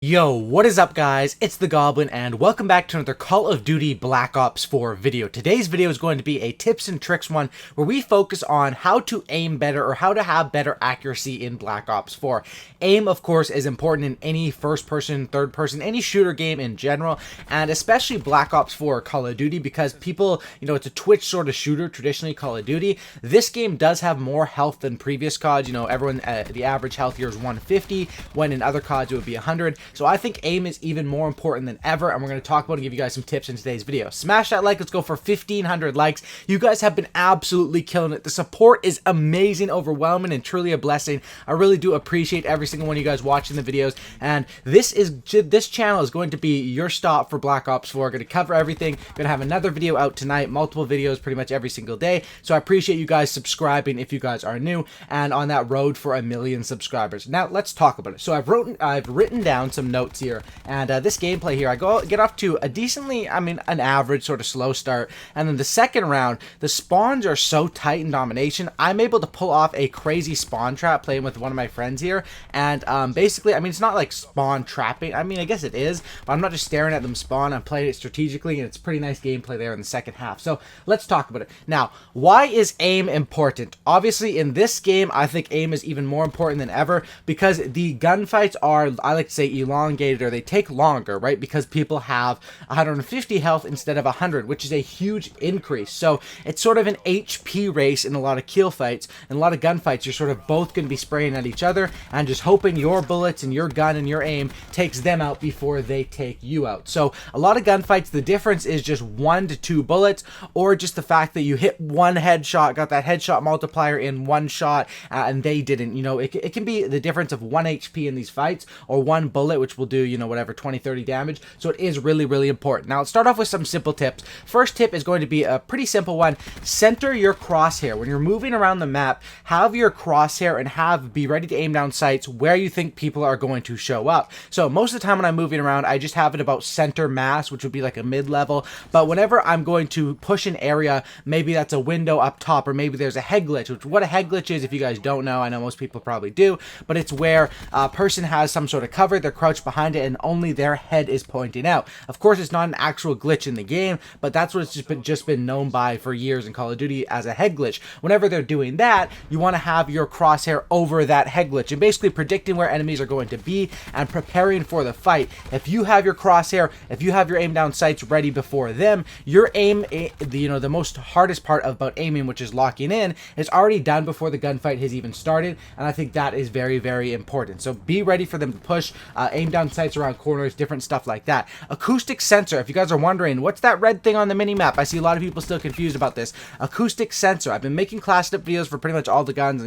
Yo, what is up guys? It's the Goblin and welcome back to another Call of Duty Black Ops 4 video. Today's video is going to be a tips and tricks one where we focus on how to aim better or how to have better accuracy in Black Ops 4. Aim, of course, is important in any first person, third person, any shooter game in general, and especially Black Ops 4 or Call of Duty because people, it's a Twitch sort of shooter, traditionally Call of Duty. This game does have more health than previous CODs. Everyone, the average health here is 150, when in other CODs it would be 100. So I think aim is even more important than ever, and we're going to talk about and give you guys some tips in today's video. Smash that like. Let's go for 1,500 likes. You guys have been absolutely killing it. The support is amazing, overwhelming, and truly a blessing. I really do appreciate every single one of you guys watching the videos, and this channel is going to be your stop for Black Ops 4. Going to cover everything. Going to have another video out tonight, multiple videos pretty much every single day, so I appreciate you guys subscribing if you guys are new, and on that road for 1 million subscribers. Now, let's talk about it. So I've written down some notes here, and this gameplay here, I get off to a decently, an average sort of slow start, and then the second round, the spawns are so tight in domination, I'm able to pull off a crazy spawn trap playing with one of my friends here, and basically, it's not like spawn trapping, I guess it is, but I'm not just staring at them spawn, I'm playing it strategically, and it's pretty nice gameplay there in the second half. So let's talk about it. Now, why is aim important? Obviously, in this game, I think aim is even more important than ever, because the gunfights are, I like to say, elongated, or they take longer, right? Because people have 150 health instead of 100, which is a huge increase. So it's sort of an HP race in a lot of kill fights, and a lot of gunfights. You're sort of both going to be spraying at each other and just hoping your bullets and your gun and your aim takes them out before they take you out. So a lot of gunfights, the difference is just 1 to 2 bullets, or just the fact that you hit one headshot, got that headshot multiplier in one shot, and they didn't. It can be the difference of 1 HP in these fights, or 1 bullet, which will do, whatever, 20-30 damage. So it is really, really important. Now let's start off with some simple tips. First tip is going to be a pretty simple one. Center your crosshair. When you're moving around the map, have your crosshair and be ready to aim down sights where you think people are going to show up. So most of the time when I'm moving around, I just have it about center mass, which would be like a mid-level. But whenever I'm going to push an area, maybe that's a window up top, or maybe there's a head glitch, which what a head glitch is, if you guys don't know, I know most people probably do, but it's where a person has some sort of cover, they're crouched behind it, and only their head is pointing out. Of course, it's not an actual glitch in the game, but that's what it's just been known by for years in Call of Duty as a head glitch. Whenever they're doing that, you want to have your crosshair over that head glitch and basically predicting where enemies are going to be and preparing for the fight. If you have your crosshair, if you have your aim down sights ready before them, your aim, the most hardest part about aiming, which is locking in, is already done before the gunfight has even started, and I think that is very, very important. So be ready for them to push, aim down sights around corners, different stuff like that. Acoustic sensor, if you guys are wondering, what's that red thing on the mini-map? I see a lot of people still confused about this. Acoustic sensor. I've been making class up videos for pretty much all the guns,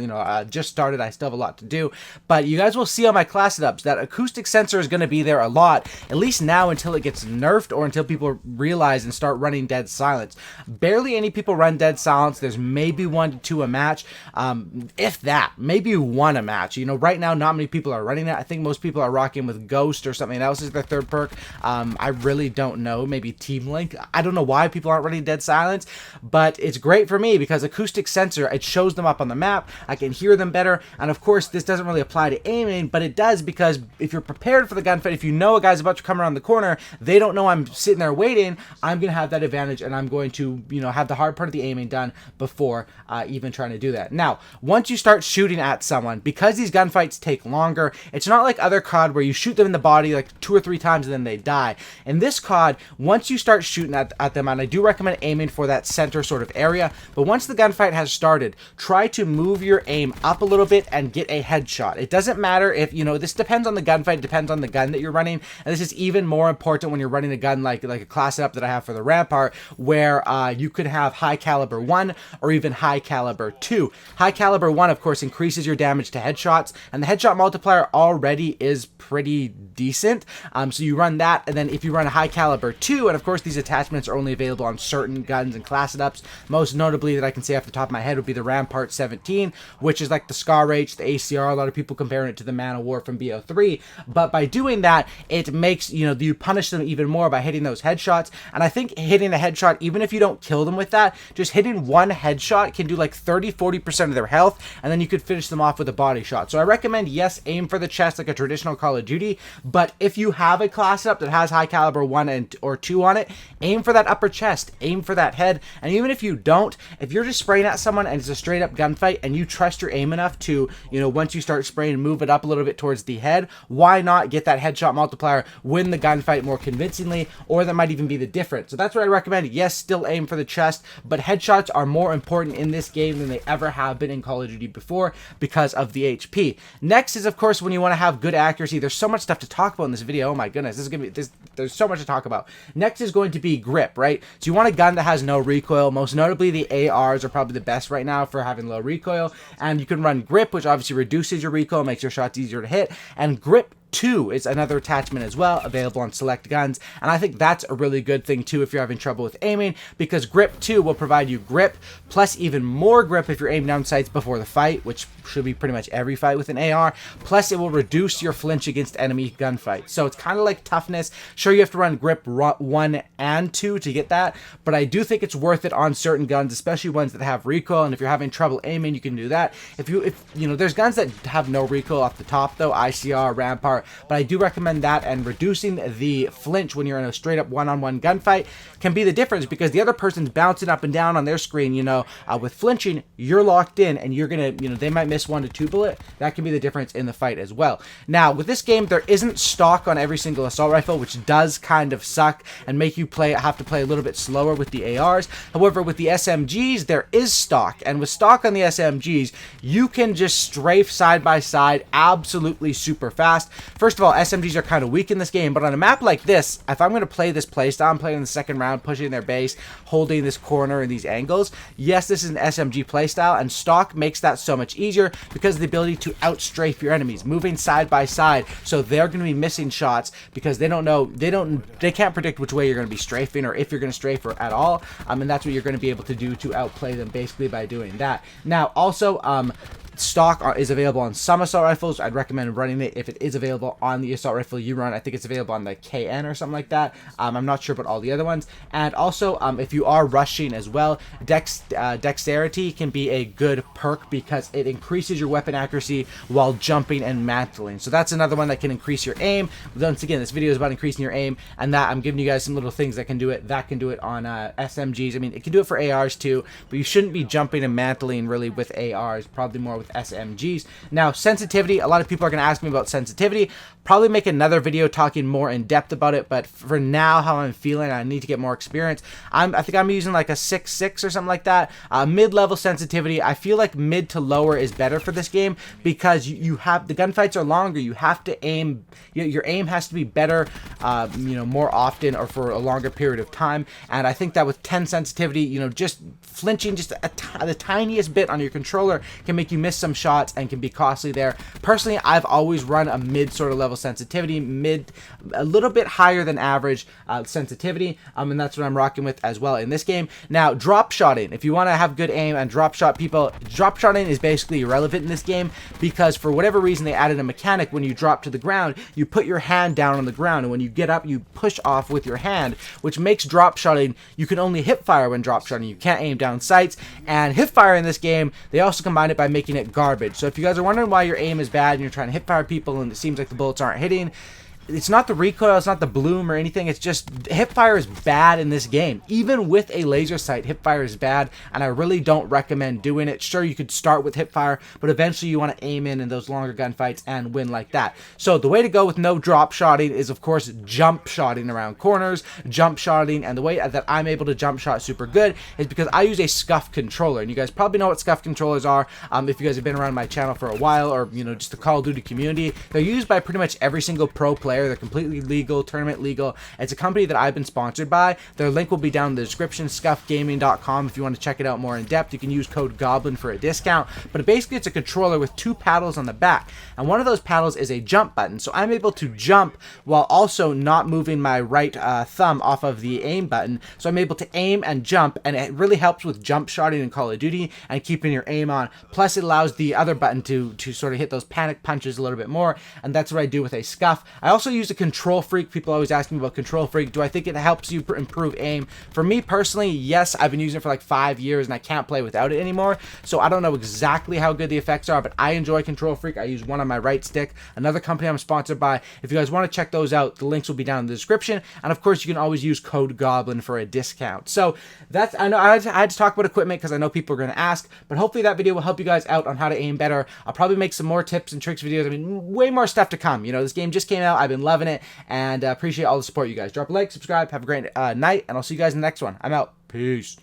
just started, I still have a lot to do, but you guys will see on my class setups that acoustic sensor is going to be there a lot, at least now until it gets nerfed or until people realize and start running dead silence. Barely any people run dead silence. There's maybe 1 to 2 a match, if that, maybe 1 a match. Right now not many people are running it. I think most people are rocking with Ghost or something else as their third perk. I really don't know, maybe Team Link. I don't know why people aren't running dead silence, but it's great for me because acoustic sensor, it shows them up on the map, I can hear them better, and of course this doesn't really apply to aiming, but it does because if you're prepared for the gunfight, if you know a guy's about to come around the corner, they don't know I'm sitting there waiting, I'm going to have that advantage, and I'm going to, have the hard part of the aiming done before even trying to do that. Now, once you start shooting at someone, because these gunfights take longer, it's not like other COD where you shoot them in the body like 2 or 3 times and then they die. In this COD, once you start shooting at them, and I do recommend aiming for that center sort of area, but once the gunfight has started, try to move your aim up a little bit and get a headshot. It doesn't matter if, this depends on the gunfight, it depends on the gun that you're running, and this is even more important when you're running a gun like a class setup that I have for the Rampart, where you could have high caliber 1 or even high caliber 2. High caliber 1, of course, increases your damage to headshots, and the headshot multiplier already is pretty decent. So you run that, and then if you run a high caliber 2, and of course these attachments are only available on certain guns and class setups, most notably that I can say off the top of my head would be the Rampart 17, which is like the Scar H, the ACR, a lot of people comparing it to the Man of War from BO3, but by doing that, it makes, you punish them even more by hitting those headshots, and I think hitting a headshot, even if you don't kill them with that, just hitting one headshot can do like 30-40% of their health, and then you could finish them off with a body shot. So I recommend, yes, aim for the chest like a traditional Call of Duty Duty. But if you have a class setup that has high caliber 1 or 2 on it, aim for that upper chest, aim for that head. And even if you don't, if you're just spraying at someone and it's a straight up gunfight and you trust your aim enough to, once you start spraying, move it up a little bit towards the head, why not get that headshot multiplier, win the gunfight more convincingly, or that might even be the difference. So that's what I recommend. Yes, still aim for the chest, but headshots are more important in this game than they ever have been in Call of Duty before because of the HP. Next is, of course, when you want to have good accuracy. There's so much stuff to talk about in this video. Oh my goodness, this is gonna be there's so much to talk about. Next is going to be grip, right? So you want a gun that has no recoil. Most notably, the ARs are probably the best right now for having low recoil, and you can run grip, which obviously reduces your recoil, makes your shots easier to hit, and grip 2 is another attachment as well, available on select guns, and I think that's a really good thing too if you're having trouble with aiming, because grip 2 will provide you grip plus even more grip if you're aiming down sights before the fight, which should be pretty much every fight with an AR, plus it will reduce your flinch against enemy gunfights. So it's kind of like toughness. Sure, you have to run grip 1 and 2 to get that, but I do think it's worth it on certain guns, especially ones that have recoil, and if you're having trouble aiming, you can do that. If there's guns that have no recoil off the top though, ICR, Rampart, but I do recommend that, and reducing the flinch when you're in a straight up one-on-one gunfight can be the difference, because the other person's bouncing up and down on their screen, with flinching, you're locked in, and you're gonna, they might miss 1 to 2 bullet. That can be the difference in the fight as well. Now, with this game, there isn't stock on every single assault rifle, which does kind of suck and make you have to play a little bit slower with the ARs. However, with the SMGs, there is stock, and with stock on the SMGs, you can just strafe side by side absolutely super fast. First of all, SMGs are kind of weak in this game, but on a map like this, if I'm going to play this playstyle, I'm playing in the second round, pushing their base, holding this corner and these angles. Yes, this is an SMG playstyle, and stock makes that so much easier because of the ability to outstrafe your enemies, moving side by side, so they're going to be missing shots because they can't predict which way you're going to be strafing or if you're going to strafe or at all, and that's what you're going to be able to do to outplay them basically by doing that. Now, also, stock is available on some assault rifles. I'd recommend running it if it is available on the assault rifle you run. I think it's available on the KN or something like that. I'm not sure about all the other ones. And also, if you are rushing as well, dexterity can be a good perk because it increases your weapon accuracy while jumping and mantling. So that's another one that can increase your aim. Once again, this video is about increasing your aim, and that I'm giving you guys some little things that can do it. That can do it on SMGs. I mean, it can do it for ARs too, but you shouldn't be jumping and mantling really with ARs. Probably more with SMGs. Now, sensitivity, a lot of people are going to ask me about sensitivity. Probably make another video talking more in depth about it, but for now, how I'm feeling, I need to get more experience. I think I'm using like a 6.6 or something like that. Mid-level sensitivity, I feel like mid to lower is better for this game because you have, the gunfights are longer. You have to aim, your aim has to be better, more often or for a longer period of time. And I think that with 10 sensitivity, just flinching just the tiniest bit on your controller can make you miss some shots and can be costly there. Personally, I've always run a mid sort of level sensitivity, a little bit higher than average sensitivity, and that's what I'm rocking with as well in this game. Now, drop shotting, if you want to have good aim and drop shot people, drop shotting is basically irrelevant in this game because for whatever reason they added a mechanic. When you drop to the ground, you put your hand down on the ground, and when you get up, you push off with your hand, which makes drop shotting, you can only hip fire when drop shotting. You can't aim down sights, and hip fire in this game, they also combine it by making it garbage. So if you guys are wondering why your aim is bad and you're trying to hip fire people and it seems like the bullets aren't hitting, it's not the recoil, it's not the bloom or anything, it's just hipfire is bad in this game. Even with a laser sight, hipfire is bad, and I really don't recommend doing it. Sure, you could start with hipfire, but eventually you want to aim in those longer gunfights and win like that. So the way to go with no drop shotting is, of course, jump shotting around corners, jump shotting, and the way that I'm able to jump shot super good is because I use a scuff controller, and you guys probably know what scuff controllers are if you guys have been around my channel for a while, or just the Call of Duty community. They're used by pretty much every single pro player. They're completely legal, tournament legal. It's a company that I've been sponsored by. Their link will be down in the description, scuffgaming.com. If you want to check it out more in depth, you can use code GOBLIN for a discount. But basically, it's a controller with 2 paddles on the back, and one of those paddles is a jump button. So I'm able to jump while also not moving my right thumb off of the aim button. So I'm able to aim and jump, and it really helps with jump shotting in Call of Duty and keeping your aim on. Plus, it allows the other button to sort of hit those panic punches a little bit more, and that's what I do with a scuff. I also also use a Control Freak. People always ask me about Control Freak. Do I think it helps you improve aim? For me personally, yes. I've been using it for like 5 years and I can't play without it anymore. So I don't know exactly how good the effects are, but I enjoy Control Freak. I use one on my right stick. Another company I'm sponsored by. If you guys want to check those out, the links will be down in the description. And of course, you can always use code GOBLIN for a discount. So that's, I know I had to talk about equipment because I know people are going to ask, but hopefully that video will help you guys out on how to aim better. I'll probably make some more tips and tricks videos. I mean, way more stuff to come. You know, this game just came out. I've been loving it, and appreciate all the support, you guys. Drop a like, subscribe, have a great night, and I'll see you guys in the next one. I'm out. Peace.